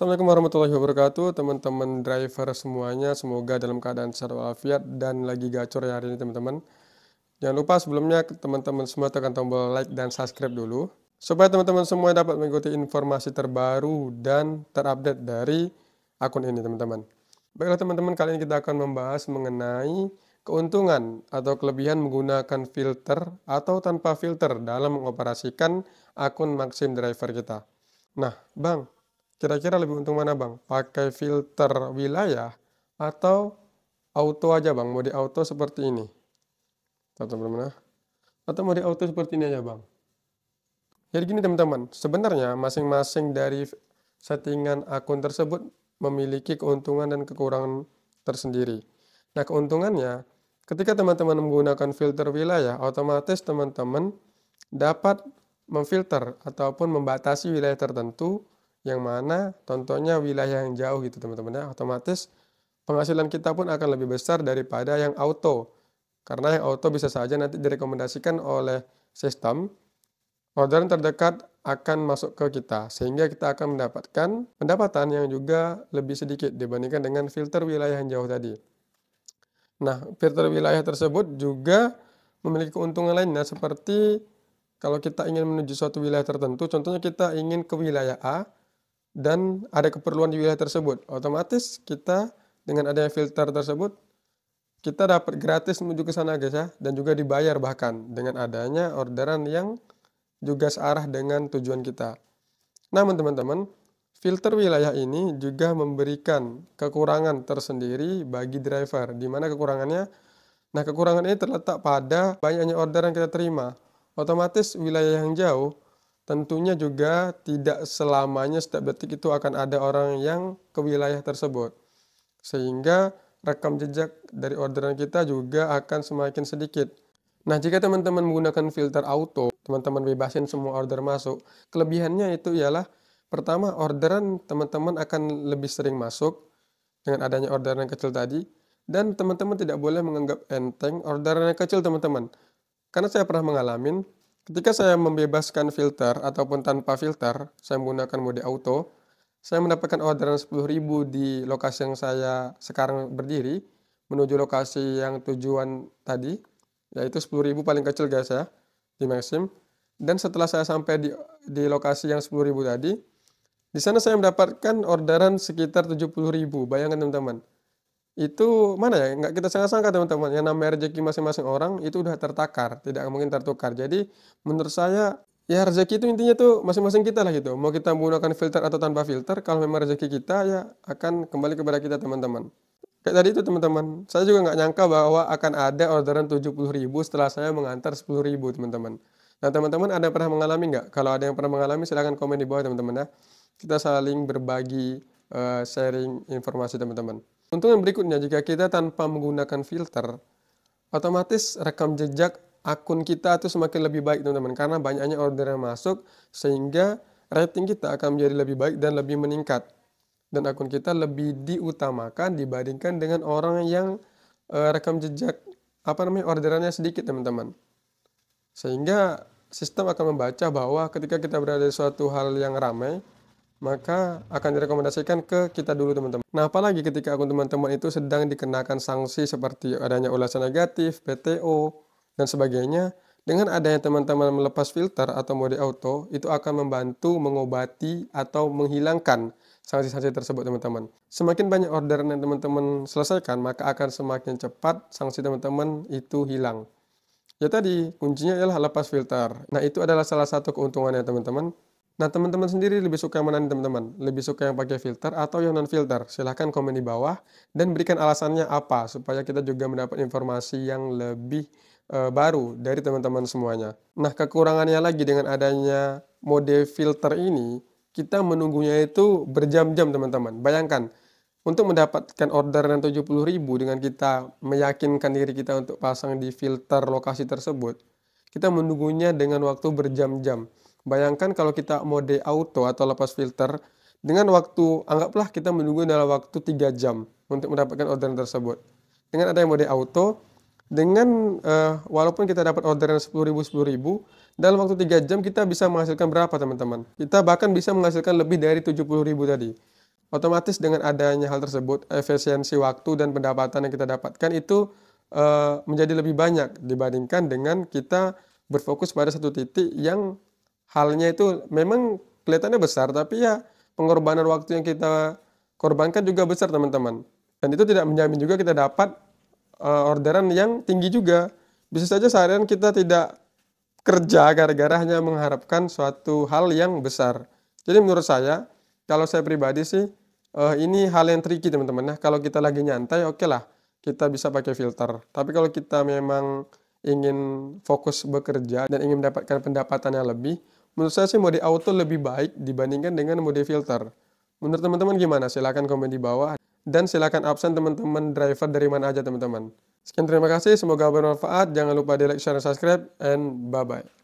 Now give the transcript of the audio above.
Assalamualaikum warahmatullahi wabarakatuh, teman-teman driver semuanya. Semoga dalam keadaan sehat walafiat dan lagi gacor ya hari ini, teman-teman. Jangan lupa sebelumnya teman-teman semua tekan tombol like dan subscribe dulu, supaya teman-teman semua dapat mengikuti informasi terbaru dan terupdate dari akun ini, teman-teman. Baiklah teman-teman, kali ini kita akan membahas mengenai keuntungan atau kelebihan menggunakan filter atau tanpa filter dalam mengoperasikan akun Maxim Driver kita. Nah, Bang, kira-kira lebih untung mana, Bang? Pakai filter wilayah atau auto aja, Bang? Mode auto seperti ini. Teman-teman, atau mode auto seperti ini aja, Bang. Jadi gini, teman-teman. Sebenarnya masing-masing dari settingan akun tersebut memiliki keuntungan dan kekurangan tersendiri. Nah, keuntungannya, ketika teman-teman menggunakan filter wilayah, otomatis teman-teman dapat memfilter ataupun membatasi wilayah tertentu, yang mana contohnya wilayah yang jauh gitu, teman-teman ya. Otomatis penghasilan kita pun akan lebih besar daripada yang auto. Karena yang auto bisa saja nanti direkomendasikan oleh sistem, orderan terdekat akan masuk ke kita, sehingga kita akan mendapatkan pendapatan yang juga lebih sedikit dibandingkan dengan filter wilayah yang jauh tadi. Nah, filter wilayah tersebut juga memiliki keuntungan lainnya, seperti kalau kita ingin menuju suatu wilayah tertentu, contohnya kita ingin ke wilayah A dan ada keperluan di wilayah tersebut, otomatis kita dengan adanya filter tersebut, kita dapat gratis menuju ke sana, guys ya, dan juga dibayar bahkan dengan adanya orderan yang juga searah dengan tujuan kita. Namun teman-teman, filter wilayah ini juga memberikan kekurangan tersendiri bagi driver. Di mana kekurangannya? Nah, kekurangan ini terletak pada banyaknya orderan yang kita terima. Otomatis wilayah yang jauh tentunya juga tidak selamanya setiap detik itu akan ada orang yang ke wilayah tersebut. Sehingga rekam jejak dari orderan kita juga akan semakin sedikit. Nah, jika teman-teman menggunakan filter auto, teman-teman bebasin semua order masuk. Kelebihannya itu ialah, pertama, orderan teman-teman akan lebih sering masuk dengan adanya orderan yang kecil tadi. Dan teman-teman tidak boleh menganggap enteng orderan yang kecil, teman-teman. Karena saya pernah mengalami, ketika saya membebaskan filter ataupun tanpa filter, saya menggunakan mode auto, saya mendapatkan orderan 10.000 di lokasi yang saya sekarang berdiri, menuju lokasi yang tujuan tadi, yaitu 10.000 paling kecil, guys ya, di Maxim. Dan setelah saya sampai di lokasi yang 10.000 tadi, di sana saya mendapatkan orderan sekitar 70.000. Bayangkan teman-teman, itu mana ya, nggak kita sangka-sangka teman-teman, yang namanya rezeki masing-masing orang itu udah tertakar, tidak mungkin tertukar. Jadi menurut saya, ya rezeki itu intinya tuh masing-masing kita lah gitu. Mau kita menggunakan filter atau tanpa filter, kalau memang rezeki kita ya akan kembali kepada kita, teman-teman. Kayak tadi itu teman-teman, saya juga nggak nyangka bahwa akan ada orderan 70.000 setelah saya mengantar 10.000, teman-teman. Nah teman-teman, ada yang pernah mengalami nggak? Kalau ada yang pernah mengalami, silahkan komen di bawah, teman-teman ya. Kita saling berbagi, sharing informasi, teman-teman. Untuk yang berikutnya, jika kita tanpa menggunakan filter, otomatis rekam jejak akun kita itu semakin lebih baik, teman-teman. Karena banyaknya order yang masuk, sehingga rating kita akan menjadi lebih baik dan lebih meningkat. Dan akun kita lebih diutamakan dibandingkan dengan orang yang rekam jejak orderannya sedikit, teman-teman. Sehingga sistem akan membaca bahwa ketika kita berada di suatu hal yang ramai, maka akan direkomendasikan ke kita dulu, teman-teman. Nah, apalagi ketika akun teman-teman itu sedang dikenakan sanksi seperti adanya ulasan negatif, PTO, dan sebagainya. Dengan adanya teman-teman melepas filter atau mode auto, itu akan membantu mengobati atau menghilangkan sanksi-sanksi tersebut, teman-teman. Semakin banyak orderan yang teman-teman selesaikan, maka akan semakin cepat sanksi teman-teman itu hilang. Ya tadi, kuncinya adalah lepas filter. Nah, itu adalah salah satu keuntungannya, teman-teman. Nah, teman-teman sendiri lebih suka yang mana nih, teman-teman? Lebih suka yang pakai filter atau yang non-filter? Silahkan komen di bawah dan berikan alasannya apa, supaya kita juga mendapat informasi yang lebih baru dari teman-teman semuanya. Nah, kekurangannya lagi dengan adanya mode filter ini, kita menunggunya itu berjam-jam, teman-teman. Bayangkan, untuk mendapatkan orderan 70.000 dengan kita meyakinkan diri kita untuk pasang di filter lokasi tersebut, kita menunggunya dengan waktu berjam-jam. Bayangkan kalau kita mode auto atau lepas filter, dengan waktu, anggaplah kita menunggu dalam waktu 3 jam untuk mendapatkan orderan tersebut. Dengan adanya mode auto, dengan walaupun kita dapat orderan 10.000, dalam waktu 3 jam kita bisa menghasilkan berapa, teman-teman? Kita bahkan bisa menghasilkan lebih dari 70.000 tadi. Otomatis dengan adanya hal tersebut, efisiensi waktu dan pendapatan yang kita dapatkan itu menjadi lebih banyak dibandingkan dengan kita berfokus pada satu titik yang halnya itu memang kelihatannya besar, tapi ya pengorbanan waktu yang kita korbankan juga besar teman-teman. Dan itu tidak menjamin juga kita dapat orderan yang tinggi juga. Bisa saja seharian kita tidak kerja gara-gara hanya mengharapkan suatu hal yang besar. Jadi menurut saya, kalau saya pribadi sih, ini hal yang tricky teman-teman ya. Kalau kita lagi nyantai, oke lah, kita bisa pakai filter. Tapi kalau kita memang ingin fokus bekerja dan ingin mendapatkan pendapatan yang lebih, menurut saya sih mode auto lebih baik dibandingkan dengan mode filter. Menurut teman-teman gimana? Silahkan komen di bawah. Dan silahkan absen teman-teman driver dari mana aja teman-teman. Sekian terima kasih, semoga bermanfaat. Jangan lupa di like, share, dan subscribe, and bye-bye.